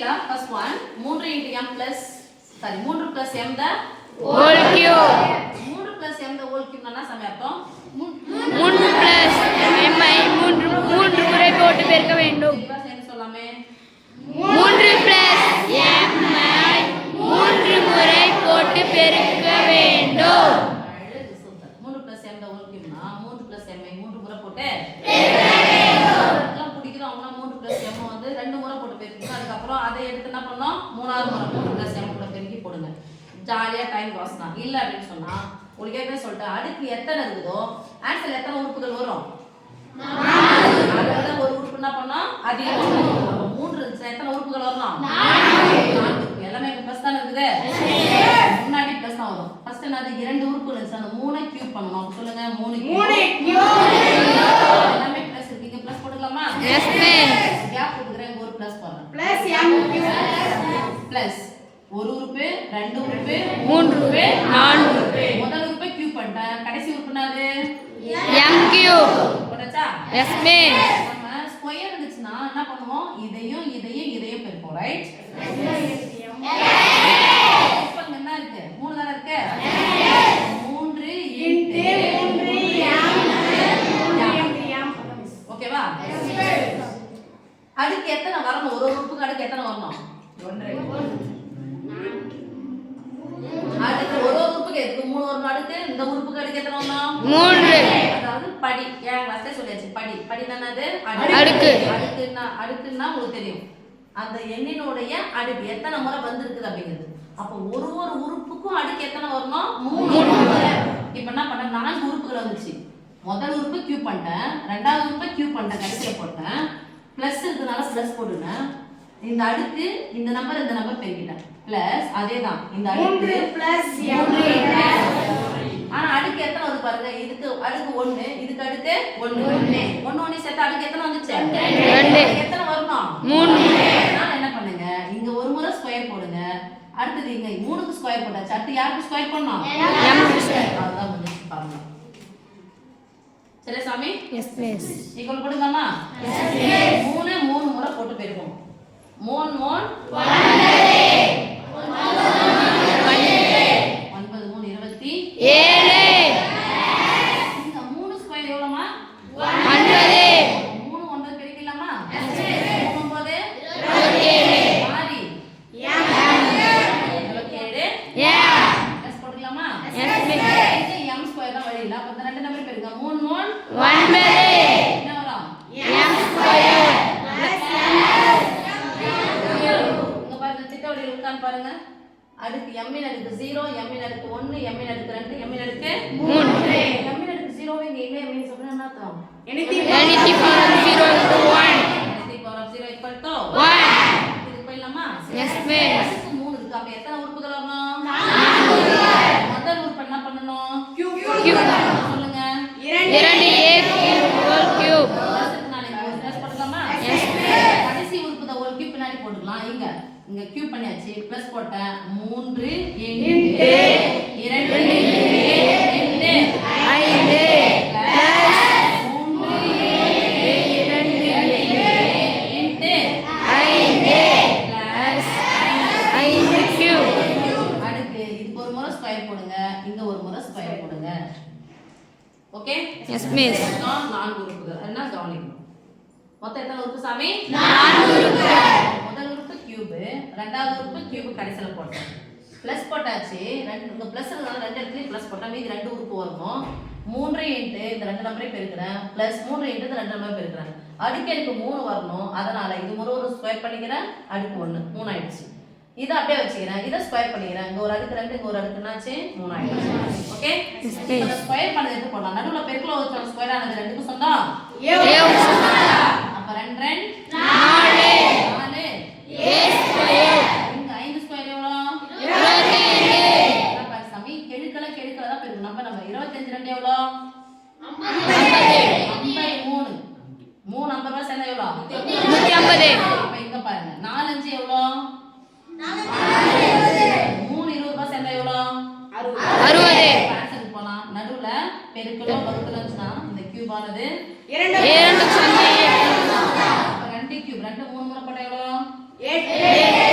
here first one 3 into m plus 3 plus m the whole cube. 3 plus m the whole cube னா சம அர்த்தம் 3 plus m ஐ 3 முறை போட்டு பெருக்க வேண்டும். தெளிவா சேர்ந்து சொல்லாமே 3 plus m ஐ 3 முறை போட்டு பெருக்க வேண்டும். 3 plus m the whole cube னா 3 plus m ஐ 3 முறை போட்டு பெருக்க வேண்டும். எல்லாம் பிடிக்குது அவங்க 3 plus m வந்து 2 முறை போட்டு பெருக்கிங்க. அதுக்கு அப்புறம் அதை எடுத்து என்ன பண்ணோம் மூணாவது முறை 3 plus m கூட பெருக்கி போடுங்க. ஜாலியா டைம் பாஸ் தான். இல்ல அப்படினு சொன்னா உங்களுக்கு ஏற்கனவே சொல்லிட்டேன் அடுக்கு எத்தனை இருக்குதோ ஆன்சர்ல எத்தனை உறுப்புகள் வரும் 4. அதுல ஒரு உறுப்பு என்ன பண்ணா அதிகமா வரும். 3 இருந்துச்சு எத்தனை உறுப்புகள் வரணும் 4. எல்லாமே பிளஸ் தான் இருக்குது. முன்னாடி பிளஸ் தான் வரும். ஃபர்ஸ்ட் என்னது 2 உறுப்பு இருந்துச்சு அந்த 3 கியூப் பண்ணனும். அப்ப சொல்லுங்க 3 கியூப். எல்லாமே பிளஸ் இருக்கு. இங்க பிளஸ் போடலாமா? Yes miss. கேப் போட்டுறேன் ஒரு பிளஸ் போடுறேன். plus m cube பிளஸ் ஒரு உறுப்பு 2 உறுப்பு 3 உறுப்பு 4 உறுப்பு. முதல் உறுப்பை கியூப் பண்ணிட்டேன். கடைசி உறுப்பு என்னது m cube. போட்டாச்சா? Yes miss. நம்ம ஸ்கொயர் இருந்துச்சுனா என்ன பண்ணுவோம் இதையும் பெருப்போம் ரைட்? இப்போ என்ன இருக்கு 3 தான இருக்கு 3 into 3 m ஓகேவா? அடுக்கு எத்தனை வரணும் ஒரு உறுப்புக்கு அடுக்கு எத்தனை வரணும் 1. அடுத்து ஒரு உறுப்புக்கு எதுக்கு 3 வரணும் அடுத்து இந்த உறுப்புக்கு அடுக்கு எத்தனை வரணும் 3. அதாவது படி ஏன் கிளாஸ்ல சொல்லியாச்சு படி என்னது அடுக்கு. அடுக்குன்னா உங்களுக்கு தெரியும் அந்த எண்ணினுடைய அடுக்கு எத்தனை முறை வந்திருக்குது அப்படிங்கிறது. அப்ப ஒரு உறுப்புக்கும் அடுக்கு எத்தனை வரணும் 3. இப்போ என்ன பண்ண 4 உறுப்புகள் வந்துச்சு. முதல் உறுப்பு கியூப் பண்ணிட்டேன். ரெண்டாவது உறுப்பை கியூப் பண்ணிட்டேன். கடைசியில போட்டேன். பிளஸ் இருக்குனால பிளஸ் போடுனேன். இந்த அடுக்கு இந்த நம்பர் பெருக்கிட்டேன். பிளஸ் அதேதான் இந்த அடுக்கு 3 plus m ஆனா அடுக்கு எத்தனை வந்து பாருங்க இதுக்கு அடுக்கு 1 இதுக்கு அடுக்கு 1 சேர்த்து அடுக்கு எத்தனை வந்துச்சு 2. எத்தனை வரணும் 3. நான் என்ன பண்ணுங்க இங்க ஒரு முறை ஸ்கொயர் போடுங்க. அடுத்து இங்க 3க்கு ஸ்கொயர் போட்டாச்சு. அடுத்து யாருக்கு ஸ்கொயர் பண்ணனும் m ஸ்கொயர். அதான் வந்து பாருங்க. சரி சாமி எஸ் மிஸ். ஈக்குவல் போடுங்கம்மா 3 முறை போட்டு பெருக்கும். 3 9 3 7. இந்த 3 ஸ்கொயர் எவ்வளவுமா 9. 3 9 பெருக்கலாமா 3 9 27. மாறி m 27 பிளஸ் போட்டுக்கலாமா எஸ் மிஸ். இது m ஸ்கொயர் தான் வழி இல்ல. அப்ப இந்த ரெண்டு நம்பர் பெருங்க 3 3 9. என்ன வரும் m ஸ்கொயர். இங்க பாருங்க திட்ட வடிவில் இருக்கான்னு பாருங்க. அடுக்கு m இன் அடுக்கு 0 m இன் அடுக்கு 1 m இன் அடுக்கு 2 m இன் அடுக்கு 3. m இன் அடுக்கு 0 இங்க இல்ல m இன் சொல்றேன் என்ன அர்த்தம் anything anything from 0 to 1. anything power of 0 equal to 1. இது போயிடலாமா எஸ் மிஸ். அடுக்கு 3 இருக்கு. அப்ப எத்தனை உறுப்புகள் வரணும் 4. முதல் உறுப்பு என்ன பண்ணனும் cube சொல்லுங்க 2 a cube whole cube. பிளஸ்க்கு நான் இங்க ஒரு பிளஸ் போட்டுக்கலாமா எஸ் கடைசி உறுப்பு தான் ஒரு கியூப் பின்னாடி போட்டுக்கலாம். இங்க கியூப் பண்ணியாச்சு. பிளஸ் போட்டேன் 3 into 2 into 5 அடுத்து இதுக்கு ஒரு முறை ஸ்கொயர் போடுங்க. இங்க ஒரு முறை ஸ்கொயர் போடுங்க. Okay yes miss. 4 உறுப்புகள் என்ன கவனிக்கணும். மொத்தம் எத்தனை உறுப்பு சாமி 4 உறுப்பு. முதல் உறுப்பு கியூப் ரெண்டாவது உறுப்பு கியூப் கடைசில போட்டேன். பிளஸ் போட்டாச்சு. ரெண்டு பிளஸ் இருக்கனால ரெண்டு இடத்துலயும் பிளஸ் போட்டா மீதி 2 உறுப்பு வரணும். 3 into இந்த 2 நம்பரை பெருக்குறேன். பிளஸ் 3 into இந்த 2 நம்பரை பெருக்குறேன். அடுக்கு எனக்கு 3 வரணும். அதனால இது ஒரு ஸ்கொயர் பண்ணிக்கிறேன். அடுக்கு 1 3 ஆயிடுச்சு. இத அப்படியே வச்சுக்கிறேன். இத ஸ்கொயர் பண்ணிக்கிறேன். இங்க ஒரு அடுக்கு 2 இங்க ஒரு அடுக்கு என்னாச்சு 3 ஆயிடுச்சு. ஓகே இந்த ஸ்கொயர் பண்ணது எடுத்து போடலாம். நடுவுல பெருக்கல வச்ச ஸ்கொயர் ஆனது ரெண்டுக்கும் சொந்தம் அப்ப 2 2 4 a ஸ்கொயர். இங்க 5 ஸ்கொயர் எவ்வளவு 25. அப்ப சாமி கெழுக்கல தான் பெருக்கணும். நம்ம 25 2 எவ்வளவு 53. 3 50 சேர்ந்தா எவ்வளவு 150. அப்ப இங்க பாருங்க 4 5 எவ்வளவு 3 20 சேர்ந்தா எவ்வளவு 60. ஆன்சருக்கு போலாம். நடுவுல பெருக்கலோ வகுத்தலோ இருந்துச்சுனா இந்த கியூப் ஆனது 2 சமம். அப்ப 2 கியூப் 2 3 முறை போட்டா எவ்வளவு 8.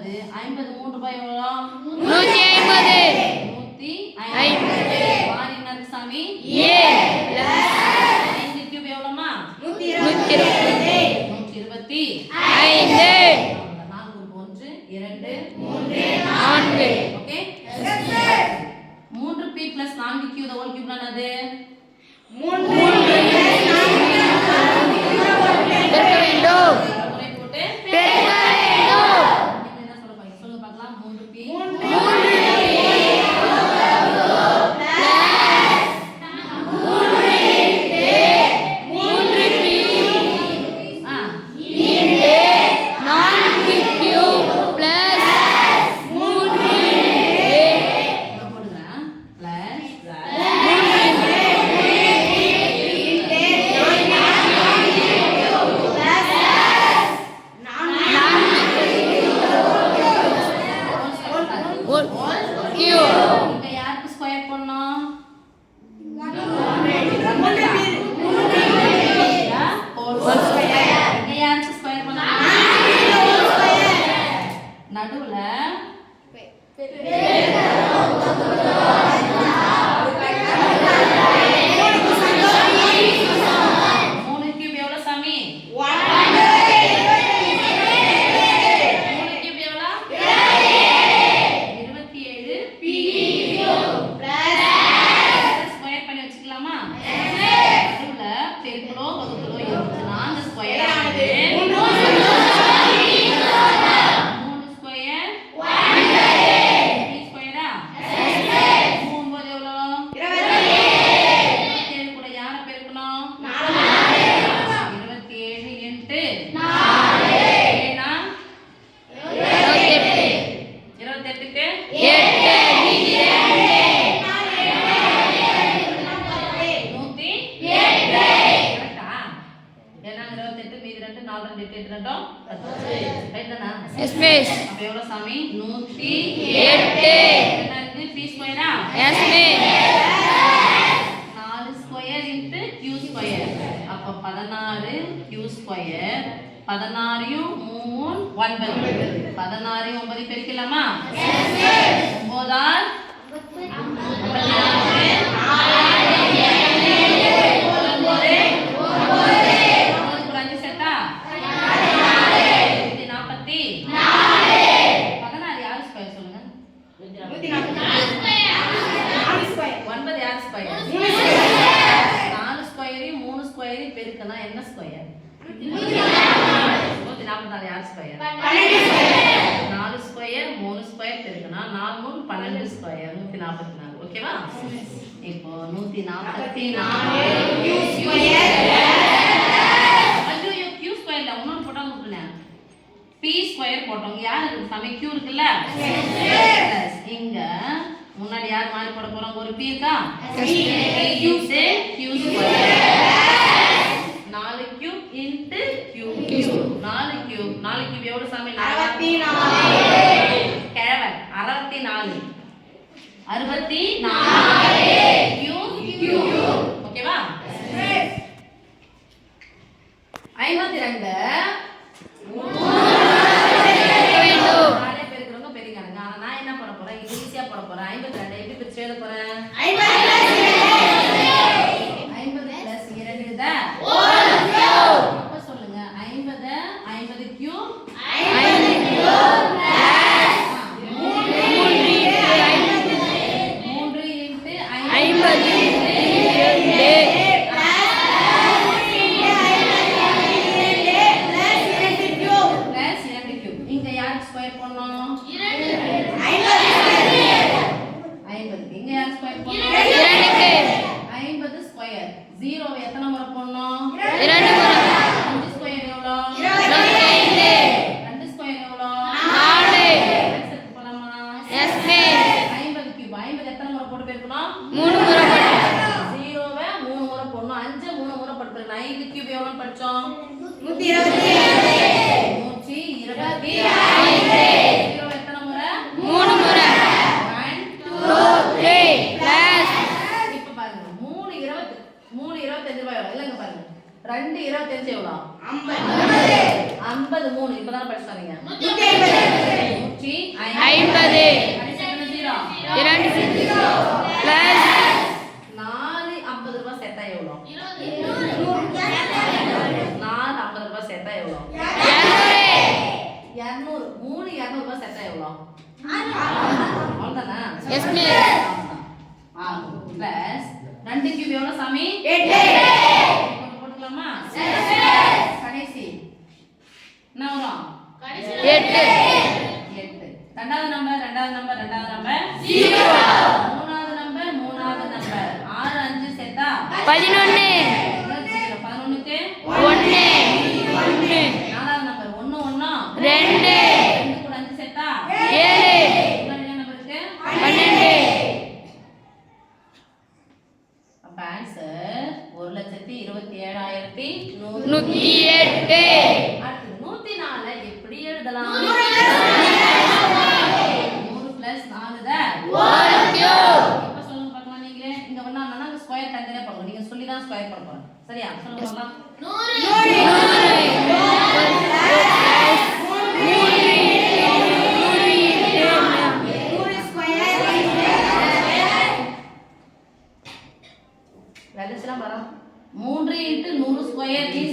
50. 50 3 ரூபாய் எவ்வளோ? 150. 150. மாறி என்ன இருக்கு சாமி? A 5 கியூப் எவ்வளோமா? 125. 1 2 4. Okay 3p plus 4q the whole cube என்னது? 3 பெருக்க வேண்டும். முறை போட்டு பெருக்க வேண்டும். நீங்க என்ன சொல்ல போறீங்க? சொல்லுங்க பார்க்கலாம். 3p ஆ போடுங்க இங்க யாருக்கு ஸ்கொயர் பண்ணோம்? இங்க யாருக்கு ஸ்கொயர் பண்ணோம்? நடுவுல மூணு கியூப் எவ்வளவு சாமி? 3 கியூப் எவ்வளவு? 27 ஸ்கொயர் பண்ணி வச்சுக்கலாமா? நடுவுல பெருக்கலோ வகுத்தலோ இருந்துச்சுன்னா அந்த ஸ்கொயர் ஆனது 3 ஸ்கொயர் 3 ஸ்கொயரா? 3 எவ்வளோ? 27 கூட யாரை பெருக்கணும்? 27 இன்ட்டு 4 ஏனா 28க்கு 108 ஏன்னா 28 மீதி 2 4 2 8 2 ரைட் தானா? Yes, miss. அப்ப எவ்வளவு சாமி? 108 என்ன இருக்கு? p ஸ்கொயரா? Yes, miss. 4 square into q square அப்ப 16 q ஸ்கொயர் 16யும் 3 9 16யும் 9 பெருக்கலாமா? 9 ஆல் 5 செட்டா 44 16 யார் ஸ்கொயர் சொல்லுங்க? 9 யார் ஸ்கொயர்? 4 ஸ்கொயரையும் 3 ஸ்கொயரையும் பெருக்கினா என்ன ஸ்கொயர்? 144 யார் ஸ்கொயர்? 4 ஸ்கொயர் 3 ஸ்கொயர் பெருக்கினா 4 3 12 ஸ்கொயர் 144 ஓகேவா? இப்போ 144 q ஸ்கொயர் ஐயோ q ஸ்கொயர்ல இன்னொரு போட்டா விட்டுனேன் p ஸ்கொயர் போட்டோம் யார் இருக்கு சாமி? q இருக்குல்ல Plus, இங்க முன்னாடி யார் மாறி போட போறோம்? ஒரு p இருக்கா? q से q square 4 cube into q 4 cube எவ்வளவு சாமி? 64 கேவல் 64 q ஓகேவா? 52 நானே பெருக்கிறவங்க பெருக்கானுங்க ஆனா நான் என்ன பண்ண போறேன்? இது ஈஸியா போட போறேன். 52 எப்படி பிரிச்சு எழுத போறேன்? 50 plus 2 இதா அப்ப சொல்லுங்க 50 50 கியூப் 3 இன்ட்டு 50 plus 2 கியூப் இங்க யாருக்கு ஸ்கொயர் பண்ணோம்? 50 இங்க யாருக்கு ஸ்கொயர் பண்ணோம்? 50 ஸ்கொயர் 0 எத்தனை முறை போடணும்? 5 ஸ்கொயர் எவ்வளோ? 2 ஸ்கொயர் எவ்வளோ? 4 போலாமா? 50 கியூப் 50 எத்தனை முறை போட்டு பெருக்கணும்? 0வை 3 முறை போடணும் 5 3 முறை போட்டு பெருக்கணும் 5 கியூப் எவ்வளோன்னு படிச்சோம்? 125 0 எத்தனை முறை? 1 இப்ப பாருங்க 3 25 ரூபாய் எவ்வளவு? இல்லங்க பாருங்க 2 25 எவ்வளவு? 50 3 இப்பதானே படிச்சாங்க 150 அவ்வளோதானே? Yes, miss. 6 ப்ளஸ் 2 கியூப் எவ்வளோ சாமி? 8. போட்டுக்கலாமா? கடைசி என்ன வரும்? 8. 8. ரெண்டாவது நம்பர் 0. மூணாவது நம்பர் 6 5 சேர்த்தா 11. 11க்கு 1. நாலாவது நம்பர் 1 1 2. 2 கூட 5 சேர்த்தா 7. என்ன நம்பர் இருக்கு? 12. அப்ப ஆன்சர் 1,27,108. 108. அடுத்து 104 எப்படி எழுதலாம்? 3 + 4 தான். இப்ப சொல்லுங்க பார்க்கலாம். நீங்களே இங்க வந்தா நாங்க ஸ்கொயர் தனியா போடுவோம். நீங்க சொல்லி தான் ஸ்கொயர் போட போறோம். சரியா? சொல்லுங்க பார்க்கலாம். 100 ஸ்கொயர் வேலைச்சலாம் வரோம். 3 × 100 ஸ்கொயர் × 4.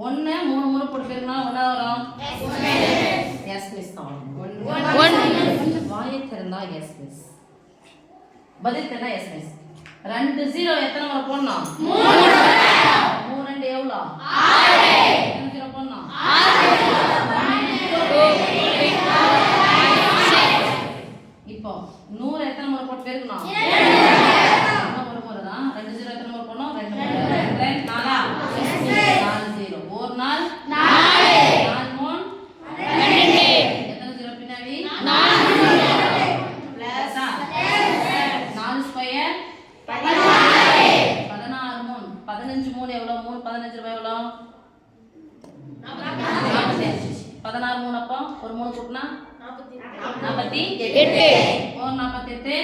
ஒன்னு 3 முறை போட்டு பேருனா ஒண்ணா வரும். எஸ் மிஸ் தான். வாயை திறந்தா எஸ் மிஸ், பதில் திறந்தா எஸ் மிஸ். 2 0 எத்தனை முறை போடணும்? 3 2 எவ்வளோ? 6. எத்தனை 0 போடணும்? 6. இப்போ 100 எத்தனை முறை போட்டு பெருக்கணும்? ஒரு முறை தான். 2 0 எத்தனை முறை போடணும்? 2 முறை. 2 4 4 0. ஒரு நாள் 4 3 12. எத்தனை 0 பின்னாடி? 4 பிளஸ் 4 ஸ்கொயர் 16. 16 3 15 3 எவ்வளோ? 3 15 ரூபாய் எவ்வளோ? 45. 16 3 அப்போ ஒரு 3 கூட்டினா 48. ஒரு 48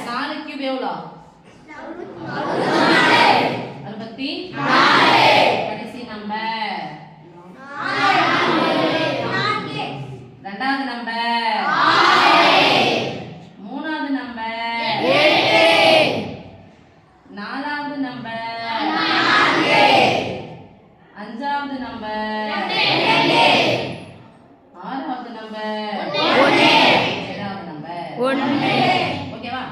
4 கியூப் எவ்வளோ? 64. கடைசி நம்பர் ரெண்டாவது நம்பர் 3வது நம்பர் 4வது நம்பர் 5வது நம்பர் 6வது நம்பர் 7வது நம்பர். ஓகேவா?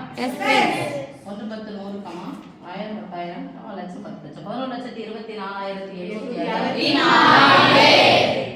1 10 100 கமா 1000 10,000 லட்சம் 10 லட்சம் 11,24,774.